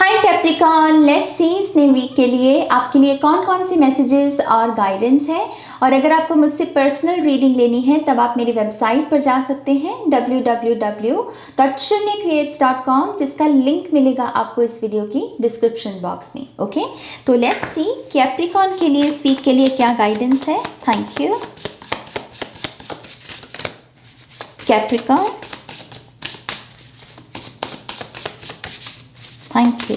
Hi Capricorn, let's see इस नए week के लिए आपके लिए कौन कौन से मैसेजेस और गाइडेंस है। और अगर आपको मुझसे पर्सनल रीडिंग लेनी है तब आप मेरी वेबसाइट पर जा सकते हैं www.shunyacreates.com, जिसका लिंक मिलेगा आपको इस वीडियो की डिस्क्रिप्शन बॉक्स में। ओके, तो लेट्स सी कैप्रिकॉर्न के लिए इस वीक के लिए क्या गाइडेंस है। Thank you Capricorn, thank you.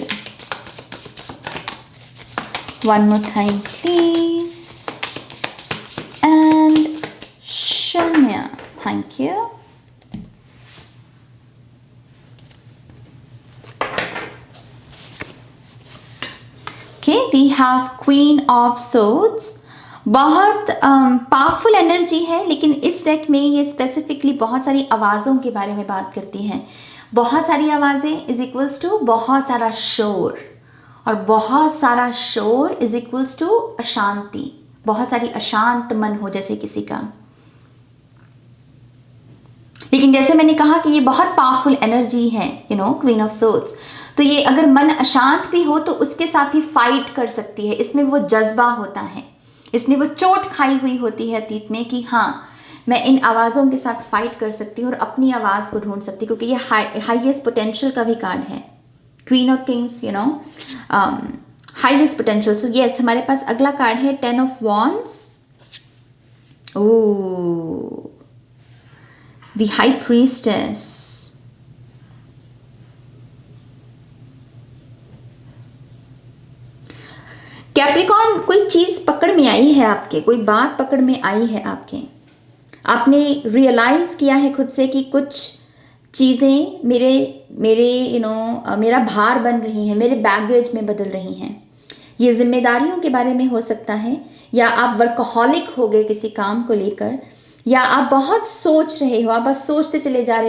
One more time, please. And Shanya, thank you. Okay, we have Queen of Swords. बहुत पावरफुल एनर्जी है, लेकिन इस डेक में ये स्पेसिफिकली बहुत सारी आवाज़ों के बारे में बात करती हैं। बहुत सारी आवाज़ें इज इक्वल्स टू बहुत सारा शोर, और बहुत सारा शोर इज इक्वल्स टू अशांति। बहुत सारी अशांत मन हो जैसे किसी का। लेकिन जैसे मैंने कहा कि ये बहुत पावरफुल एनर्जी है, क्वीन ऑफ सोर्ड्स। तो ये अगर मन अशांत भी हो तो उसके साथ ही फाइट कर सकती है। इसमें वो जज्बा होता है, इसने वो चोट खाई हुई होती है अतीत में कि हाँ, मैं इन आवाज़ों के साथ फाइट कर सकती हूँ और अपनी आवाज़ को ढूंढ सकती हूँ, क्योंकि ये हाईएस्ट पोटेंशियल का भी कार्ड है। Queen of Kings, highest potential. So yes, हमारे पास अगला कार्ड है 10 of wands. Oh, the high priestess. Capricorn, कोई चीज़ पकड़ में आई है आपके, कोई बात पकड़ में आई है आपके। आपने रियलाइज़ किया है खुद से कि कुछ चीज़ें मेरा भार बन रही हैं, मेरे बैगेज में बदल रही हैं। ये जिम्मेदारियों के बारे में हो सकता है, या आप वर्कहॉलिक हो गए किसी काम को लेकर, या आप बहुत सोच रहे हो, आप बस सोचते चले जा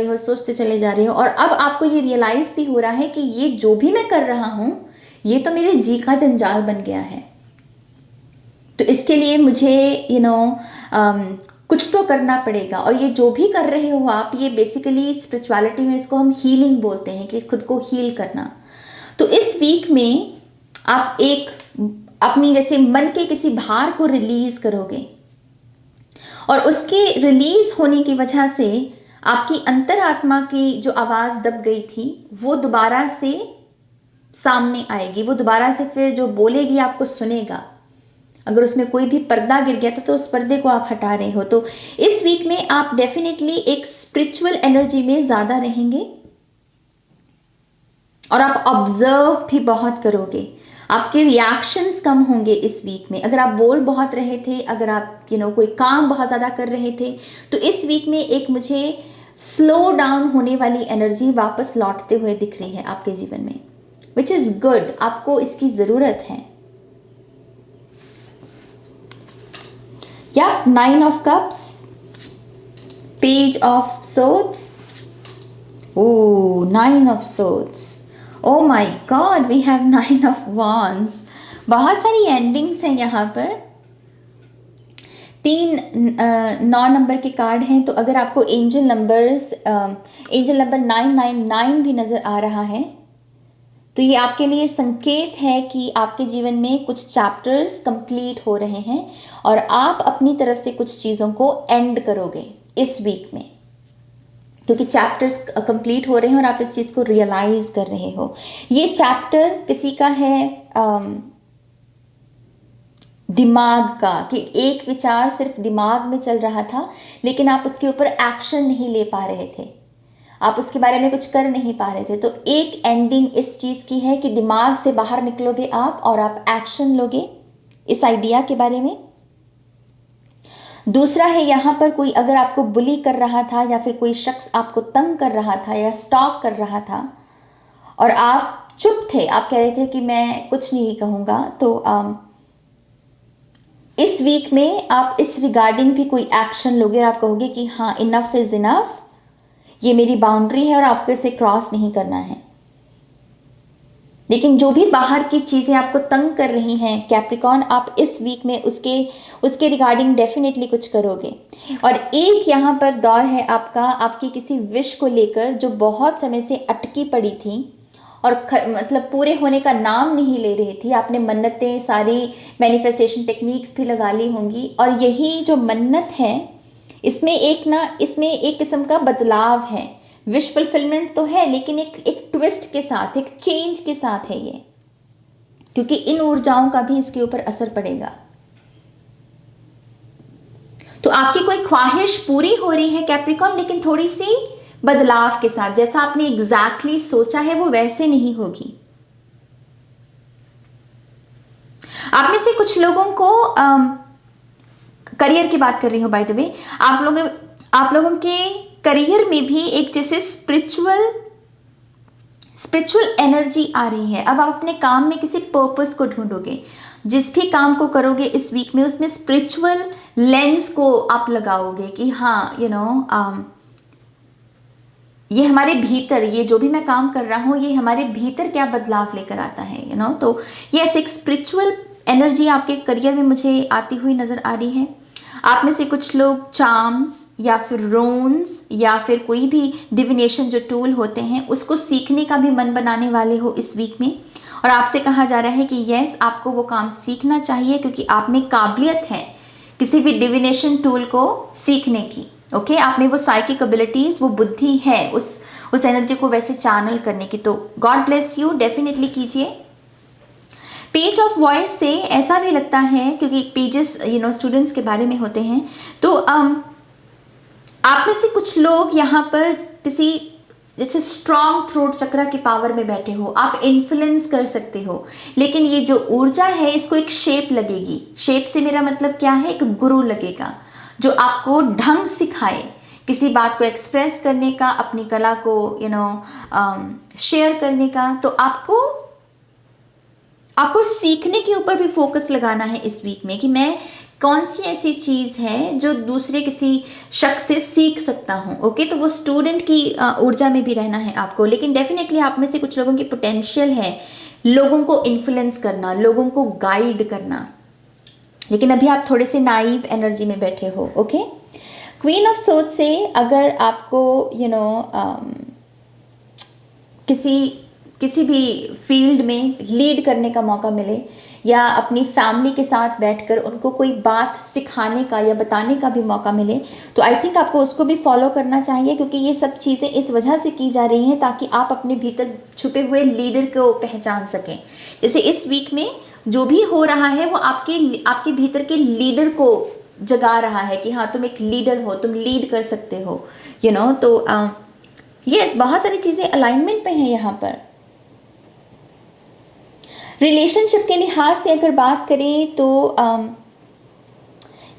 रहे हो, और अब आपको ये रियलाइज़ भी हो रहा है कि ये जो भी मैं कर रहा हूँ ये तो मेरे जी का जंजाल बन गया है। तो इसके लिए मुझे कुछ तो करना पड़ेगा। और ये जो भी कर रहे हो आप, ये बेसिकली स्पिरिचुअलिटी में इसको हम हीलिंग बोलते हैं, कि खुद को हील करना। तो इस वीक में आप एक अपनी जैसे मन के किसी भार को रिलीज करोगे, और उसके रिलीज होने की वजह से आपकी अंतरात्मा की जो आवाज़ दब गई थी वो दोबारा से सामने आएगी। वो दोबारा से फिर जो बोलेगी आपको सुनेगा। अगर उसमें कोई भी पर्दा गिर गया था तो उस पर्दे को आप हटा रहे हो। तो इस वीक में आप डेफिनेटली एक स्पिरिचुअल एनर्जी में ज़्यादा रहेंगे, और आप ऑब्जर्व भी बहुत करोगे। आपके रिएक्शंस कम होंगे इस वीक में। अगर आप बोल बहुत रहे थे, अगर आप कोई काम बहुत ज़्यादा कर रहे थे, तो इस वीक में एक मुझे स्लो डाउन होने वाली एनर्जी वापस लौटते हुए दिख रही है आपके जीवन में, विच इज़ गुड। आपको इसकी ज़रूरत है। Yeah, 9 of Cups, Page of Swords. Oh, 9 of Swords. Oh my God, we have 9 of Wands. बहुत सारी एंडिंग्स हैं यहाँ पर। 9 नंबर के कार्ड हैं। तो अगर आपको एंजल नंबर 999 भी नज़र आ रहा है तो ये आपके लिए संकेत है कि आपके जीवन में कुछ चैप्टर्स कंप्लीट हो रहे हैं, और आप अपनी तरफ से कुछ चीज़ों को एंड करोगे इस वीक में, क्योंकि चैप्टर्स कंप्लीट हो रहे हैं और आप इस चीज़ को रियलाइज़ कर रहे हो। ये चैप्टर किसी का है दिमाग का, कि एक विचार सिर्फ दिमाग में चल रहा था, लेकिन आप उसके ऊपर एक्शन नहीं ले पा रहे थे, आप उसके बारे में कुछ कर नहीं पा रहे थे। तो एक एंडिंग इस चीज़ की है कि दिमाग से बाहर निकलोगे आप, और आप एक्शन लोगे इस आइडिया के बारे में। दूसरा है यहाँ पर कोई अगर आपको बुली कर रहा था, या फिर कोई शख्स आपको तंग कर रहा था या स्टॉक कर रहा था, और आप चुप थे, आप कह रहे थे कि मैं कुछ नहीं कहूँगा, तो इस वीक में आप इस रिगार्डिंग भी कोई एक्शन लोगे, और आप कहोगे कि हाँ, इनफ इज़ इनफ, ये मेरी बाउंड्री है और आपको इसे क्रॉस नहीं करना है। लेकिन जो भी बाहर की चीज़ें आपको तंग कर रही हैं कैप्रिकॉर्न, आप इस वीक में उसके रिगार्डिंग डेफिनेटली कुछ करोगे। और एक यहाँ पर दौर है आपका, आपकी किसी विश को लेकर जो बहुत समय से अटकी पड़ी थी, और मतलब पूरे होने का नाम नहीं ले रही थी। आपने मन्नतें, सारी मैनिफेस्टेशन टेक्निक्स भी लगा ली होंगी, और यही जो मन्नत है इसमें एक किस्म का बदलाव है। विश फुलफिलमेंट तो है, लेकिन एक ट्विस्ट के साथ, एक चेंज के साथ है ये, क्योंकि इन ऊर्जाओं का भी इसके ऊपर असर पड़ेगा। तो आपकी कोई ख्वाहिश पूरी हो रही है कैप्रिकॉर्न, लेकिन थोड़ी सी बदलाव के साथ। जैसा आपने एग्जैक्टली सोचा है वो वैसे नहीं होगी। आप में से कुछ लोगों को करियर की बात कर रही हूं बाय द वे, आप लोगों के करियर में भी एक जैसे स्पिरिचुअल एनर्जी आ रही है। अब आप अपने काम में किसी पर्पस को ढूंढोगे, जिस भी काम को करोगे इस वीक में, उसमें स्पिरिचुअल लेंस को आप लगाओगे कि हाँ ये हमारे भीतर, ये जो भी मैं काम कर रहा हूँ ये हमारे भीतर क्या बदलाव लेकर आता है तो यस, एक स्पिरिचुअल एनर्जी आपके करियर में मुझे आती हुई नज़र आ रही है। आप में से कुछ लोग चार्म्स या फिर रोन्स या फिर कोई भी डिविनेशन जो टूल होते हैं उसको सीखने का भी मन बनाने वाले हो इस वीक में, और आपसे कहा जा रहा है कि यस, आपको वो काम सीखना चाहिए क्योंकि आप में काबिलियत है किसी भी डिविनेशन टूल को सीखने की। ओके, आप में वो साइकिक एबिलिटीज़, वो बुद्धि है उस एनर्जी को वैसे चैनल करने की। तो गॉड ब्लेस यू, डेफिनेटली कीजिए। पेज ऑफ वॉइस से ऐसा भी लगता है, क्योंकि पेजेस स्टूडेंट्स के बारे में होते हैं, तो आप में से कुछ लोग यहाँ पर किसी जैसे स्ट्रॉन्ग थ्रोट चक्रा की पावर में बैठे हो, आप इन्फ्लुएंस कर सकते हो, लेकिन ये जो ऊर्जा है इसको एक शेप लगेगी। शेप से मेरा मतलब क्या है, एक गुरु लगेगा जो आपको ढंग सिखाए किसी बात को एक्सप्रेस करने का, अपनी कला को शेयर करने का। तो आपको सीखने के ऊपर भी फोकस लगाना है इस वीक में कि मैं कौन सी ऐसी चीज़ है जो दूसरे किसी शख्स से सीख सकता हूँ। ओके, तो वो स्टूडेंट की ऊर्जा में भी रहना है आपको, लेकिन डेफिनेटली आप में से कुछ लोगों की पोटेंशियल है लोगों को इन्फ्लुएंस करना, लोगों को गाइड करना, लेकिन अभी आप थोड़े से नाइव एनर्जी में बैठे हो। ओके, क्वीन ऑफ सोर्ड से अगर आपको किसी भी फील्ड में लीड करने का मौका मिले, या अपनी फैमिली के साथ बैठकर उनको कोई बात सिखाने का या बताने का भी मौका मिले, तो आई थिंक आपको उसको भी फॉलो करना चाहिए, क्योंकि ये सब चीज़ें इस वजह से की जा रही हैं ताकि आप अपने भीतर छुपे हुए लीडर को पहचान सकें। जैसे इस वीक में जो भी हो रहा है वो आपके भीतर के लीडर को जगा रहा है कि हाँ, तुम एक लीडर हो, तुम लीड कर सकते हो तो यस, बहुत सारी चीज़ें अलाइनमेंट पे हैं यहाँ पर। रिलेशनशिप के लिहाज से अगर बात करें तो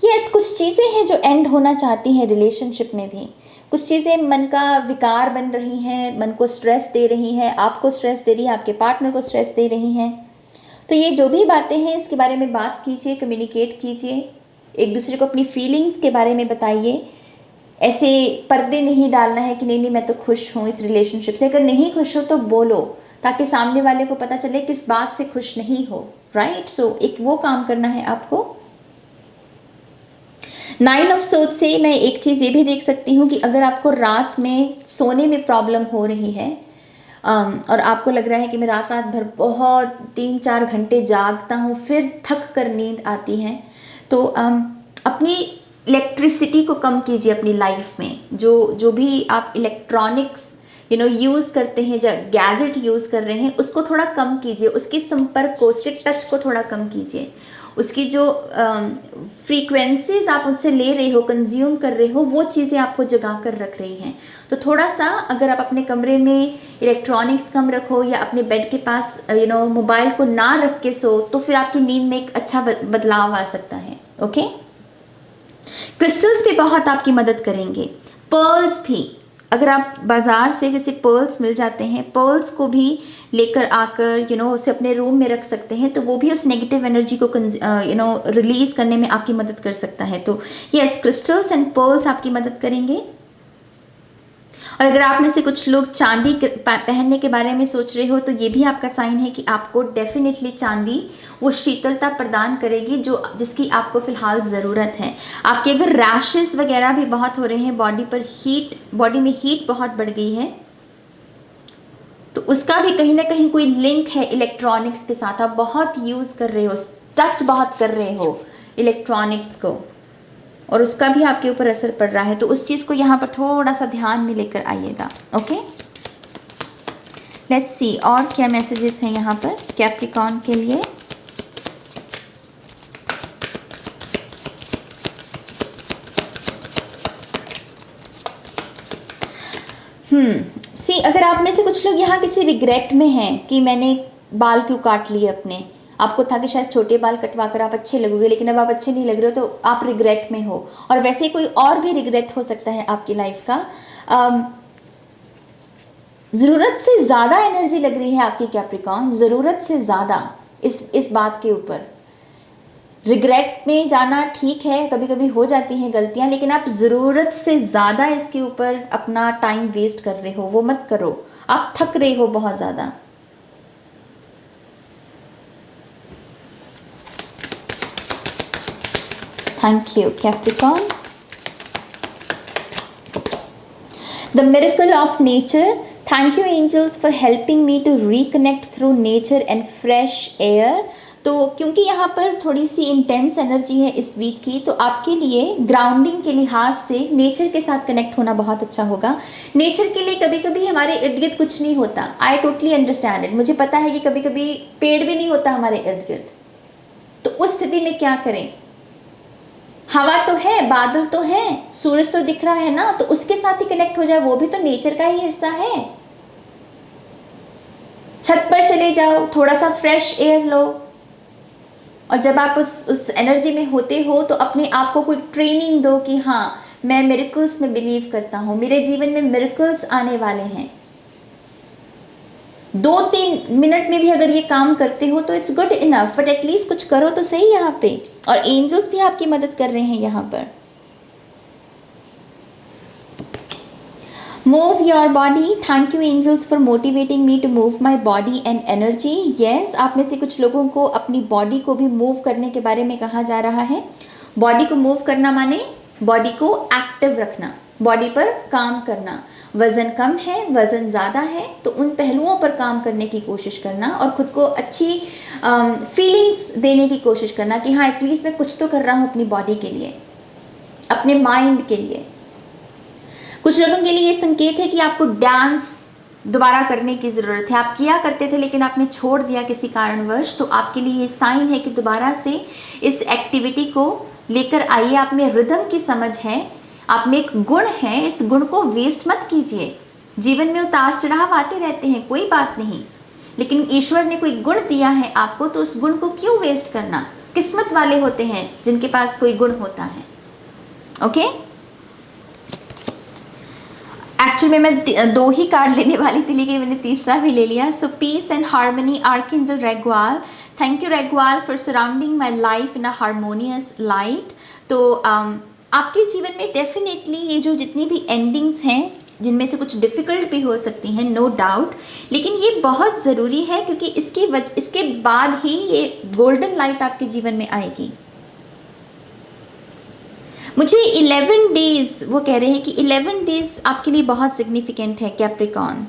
यस, कुछ चीज़ें हैं जो एंड होना चाहती हैं रिलेशनशिप में भी। कुछ चीज़ें मन का विकार बन रही हैं, मन को स्ट्रेस दे रही हैं, आपको स्ट्रेस दे रही है, आपके पार्टनर को स्ट्रेस दे रही हैं। तो ये जो भी बातें हैं इसके बारे में बात कीजिए, कम्युनिकेट कीजिए, एक दूसरे को अपनी फीलिंग्स के बारे में बताइए। ऐसे पर्दे नहीं डालना है कि नहीं मैं तो खुश हूँ इस रिलेशनशिप से। अगर नहीं खुश हो तो बोलो, ताकि सामने वाले को पता चले किस बात से खुश नहीं हो, राइट। सो एक वो काम करना है आपको। 9 ऑफ सोर्ड से मैं एक चीज़ ये भी देख सकती हूँ कि अगर आपको रात में सोने में प्रॉब्लम हो रही है और आपको लग रहा है कि मैं रात भर बहुत 3-4 घंटे जागता हूँ, फिर थक कर नींद आती है, तो अपनी इलेक्ट्रिसिटी को कम कीजिए अपनी लाइफ में। जो भी आप इलेक्ट्रॉनिक्स यूज़ करते हैं, जब गैजेट यूज़ कर रहे हैं उसको थोड़ा कम कीजिए, उसके संपर्क को, उसके टच को थोड़ा कम कीजिए। उसकी जो फ्रीक्वेंसीज आप उससे ले रहे हो, कंज्यूम कर रहे हो, वो चीज़ें आपको जगा कर रख रही हैं। तो थोड़ा सा अगर आप अपने कमरे में इलेक्ट्रॉनिक्स कम रखो या अपने बेड के पास मोबाइल को ना रख के सो, तो फिर आपकी नींद में एक अच्छा बदलाव आ सकता है। ओके, क्रिस्टल्स भी बहुत आपकी मदद करेंगे। पर्ल्स भी, अगर आप बाज़ार से जैसे पर्ल्स मिल जाते हैं, पर्ल्स को भी लेकर आकर उसे अपने रूम में रख सकते हैं, तो वो भी उस नेगेटिव एनर्जी को रिलीज़ करने में आपकी मदद कर सकता है। तो यस, क्रिस्टल्स एंड पर्ल्स आपकी मदद करेंगे। और अगर आप में से कुछ लोग चांदी पहनने के बारे में सोच रहे हो, तो ये भी आपका साइन है कि आपको डेफिनेटली चांदी वो शीतलता प्रदान करेगी जिसकी आपको फ़िलहाल ज़रूरत है। आपके अगर रैशेस वगैरह भी बहुत हो रहे हैं, बॉडी में हीट बहुत बढ़ गई है, तो उसका भी कहीं ना कहीं कोई लिंक है इलेक्ट्रॉनिक्स के साथ। आप बहुत यूज़ कर रहे हो, टच बहुत कर रहे हो इलेक्ट्रॉनिक्स को, और उसका भी आपके ऊपर असर पड़ रहा है। तो उस चीज़ को यहाँ पर थोड़ा सा ध्यान में लेकर आइएगा। ओके, लेट्स सी और क्या मैसेजेस हैं यहाँ पर कैप्रिकॉर्न के लिए। सी, अगर आप में से कुछ लोग यहाँ किसी रिग्रेट में हैं कि मैंने बाल क्यों काट लिए अपने, आपको था कि शायद छोटे बाल कटवा कर आप अच्छे लगोगे, लेकिन अब आप अच्छे नहीं लग रहे हो, तो आप रिग्रेट में हो। और वैसे ही कोई और भी रिग्रेट हो सकता है आपकी लाइफ का। ज़रूरत से ज़्यादा एनर्जी लग रही है आपकी कैप्रिकॉर्न, ज़रूरत से ज़्यादा इस बात के ऊपर। रिग्रेट में जाना ठीक है, कभी कभी हो जाती हैं गलतियां, लेकिन आप ज़रूरत से ज़्यादा इसके ऊपर अपना टाइम वेस्ट कर रहे हो, वो मत करो। आप थक रहे हो बहुत ज़्यादा। Thank you Capricorn. The miracle of nature, thank you angels for helping me to reconnect through nature and fresh air. तो क्योंकि यहाँ पर थोड़ी सी इंटेंस एनर्जी है इस वीक की, तो आपके लिए ग्राउंडिंग के लिहाज से नेचर के साथ कनेक्ट होना बहुत अच्छा होगा। नेचर के लिए कभी कभी हमारे इर्द गिर्द कुछ नहीं होता, आई टोटली अंडरस्टैंड इट। मुझे पता है कि कभी कभी पेड़ भी नहीं होता हमारे इर्द गिर्द, तो उस स्थिति में क्या करें? हवा तो है, बादल तो है, सूरज तो दिख रहा है ना, तो उसके साथ ही कनेक्ट हो जाए, वो भी तो नेचर का ही हिस्सा है। छत पर चले जाओ, थोड़ा सा फ्रेश एयर लो, और जब आप उस एनर्जी में होते हो तो अपने आप को कोई ट्रेनिंग दो कि हाँ, मैं मिरेकल्स में बिलीव करता हूँ, मेरे जीवन में मिरेकल्स आने वाले हैं। 2-3 मिनट में भी अगर ये काम करते हो तो it's good enough, but at least कुछ करो तो सही यहाँ पे। और एंजल्स भी आपकी मदद कर रहे हैं यहाँ पर। Move your body, thank you angels for motivating me to move my body and energy. Yes, आप में से कुछ लोगों को अपनी बॉडी को भी मूव करने के बारे में कहा जा रहा है। बॉडी को मूव करना माने बॉडी को एक्टिव रखना, बॉडी पर काम करना। वज़न कम है, वज़न ज़्यादा है, तो उन पहलुओं पर काम करने की कोशिश करना और ख़ुद को अच्छी फीलिंग्स देने की कोशिश करना कि हाँ, एटलीस्ट मैं कुछ तो कर रहा हूँ अपनी बॉडी के लिए, अपने माइंड के लिए। कुछ लोगों के लिए ये संकेत है कि आपको डांस दोबारा करने की ज़रूरत है। आप किया करते थे लेकिन आपने छोड़ दिया किसी कारणवश, तो आपके लिए ये साइन है कि दोबारा से इस एक्टिविटी को लेकर आइए। आप में रिदम की समझ है, आप में एक गुण है, इस गुण को वेस्ट मत कीजिए। जीवन में उतार चढ़ाव आते रहते हैं, कोई बात नहीं, लेकिन ईश्वर ने कोई गुण दिया है आपको, तो उस गुण को क्यों वेस्ट करना? किस्मत वाले होते हैं जिनके पास कोई गुण होता है। ओके, एक्चुअली मैं 2 ही कार्ड लेने वाली थी, लेकिन मैंने तीसरा भी ले लिया। So peace and harmony, archangel Raguel, thank you Raguel for surrounding my life in a harmonious light. तो आपके जीवन में डेफिनेटली ये जो जितनी भी एंडिंग्स हैं, जिनमें से कुछ डिफ़िकल्ट भी हो सकती हैं, नो डाउट, लेकिन ये बहुत ज़रूरी है क्योंकि इसके बाद ही ये गोल्डन लाइट आपके जीवन में आएगी। मुझे 11 डेज़, वो कह रहे हैं कि 11 डेज़ आपके लिए बहुत सिग्निफिकेंट है कैप्रिकॉर्न।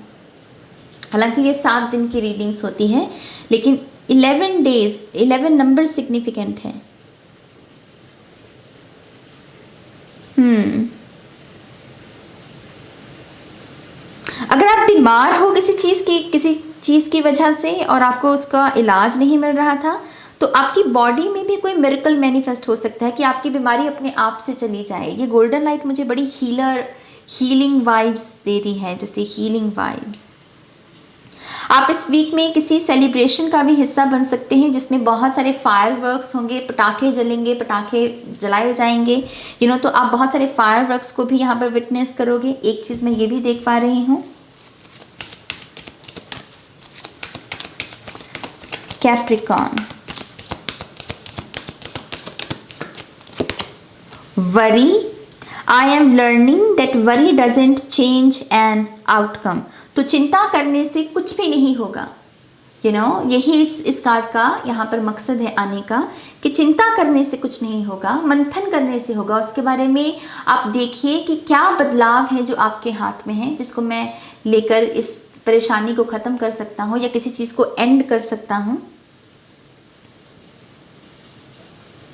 हालांकि ये 7 दिन की रीडिंग्स होती हैं, लेकिन 11 डेज़, 11 नंबर सिग्निफिकेंट है। अगर आप बीमार हो किसी चीज़ की वजह से और आपको उसका इलाज नहीं मिल रहा था, तो आपकी बॉडी में भी कोई मिरेकल मैनिफेस्ट हो सकता है कि आपकी बीमारी अपने आप से चली जाए। ये गोल्डन लाइट मुझे बड़ी हीलिंग वाइब्स दे रही है, जैसे हीलिंग वाइब्स। आप इस वीक में किसी सेलिब्रेशन का भी हिस्सा बन सकते हैं जिसमें बहुत सारे फायरवर्क्स होंगे, पटाखे जलेंगे, पटाखे जलाए जाएंगे, तो आप बहुत सारे फायरवर्क्स को भी यहाँ पर विटनेस करोगे। एक चीज़ मैं ये भी देख पा रही हूँ, Capricorn, worry, I am learning that worry doesn't change an outcome। तो चिंता करने से कुछ भी नहीं होगा, यही इस कार्ड का यहाँ पर मकसद है आने का, कि चिंता करने से कुछ नहीं होगा, मंथन करने से होगा। उसके बारे में आप देखिए कि क्या बदलाव है जो आपके हाथ में है, जिसको मैं लेकर इस परेशानी को ख़त्म कर सकता हूँ या किसी चीज़ को एंड कर सकता हूँ,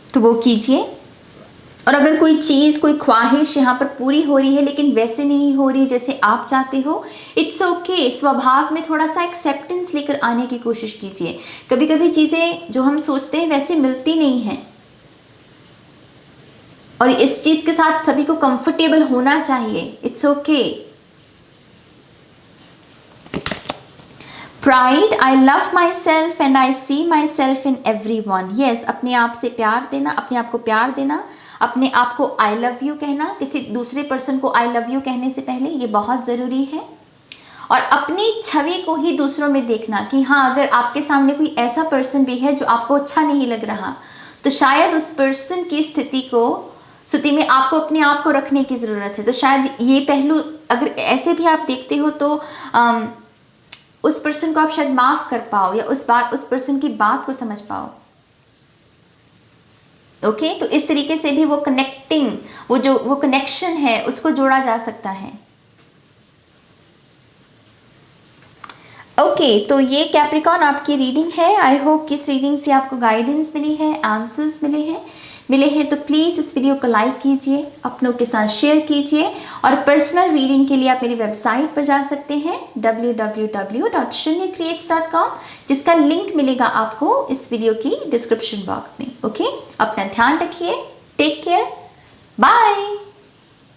तो वो कीजिए। और अगर कोई चीज़, कोई ख्वाहिश यहाँ पर पूरी हो रही है लेकिन वैसे नहीं हो रही जैसे आप चाहते हो, इट्स ओके। स्वभाव में थोड़ा सा एक्सेप्टेंस लेकर आने की कोशिश कीजिए। कभी कभी चीज़ें जो हम सोचते हैं वैसे मिलती नहीं हैं, और इस चीज़ के साथ सभी को कंफर्टेबल होना चाहिए। It's okay. Pride, I love myself and I see myself in everyone. Yes, अपने आप से प्यार देना, अपने आप को प्यार देना, अपने आप को आई लव यू कहना, किसी दूसरे पर्सन को आई लव यू कहने से पहले, ये बहुत ज़रूरी है। और अपनी छवि को ही दूसरों में देखना कि हाँ, अगर आपके सामने कोई ऐसा पर्सन भी है जो आपको अच्छा नहीं लग रहा, तो शायद उस पर्सन की स्थिति में आपको अपने आप को रखने की ज़रूरत है। तो शायद ये पहलू अगर ऐसे भी आप देखते हो तो उस पर्सन को आप शायद माफ़ कर पाओ या उस पर्सन की बात को समझ पाओ। ओके, तो इस तरीके से भी वो कनेक्शन है उसको जोड़ा जा सकता है। ओके, तो ये कैप्रिकॉन आपकी रीडिंग है। आई होप कि इस रीडिंग से आपको गाइडेंस मिली है, आंसर्स मिले हैं तो प्लीज़ इस वीडियो को लाइक कीजिए, अपनों के साथ शेयर कीजिए। और पर्सनल रीडिंग के लिए आप मेरी वेबसाइट पर जा सकते हैं www.shunyacreates.com, जिसका लिंक मिलेगा आपको इस वीडियो की डिस्क्रिप्शन बॉक्स में। ओके, अपना ध्यान रखिए, टेक केयर, बाय।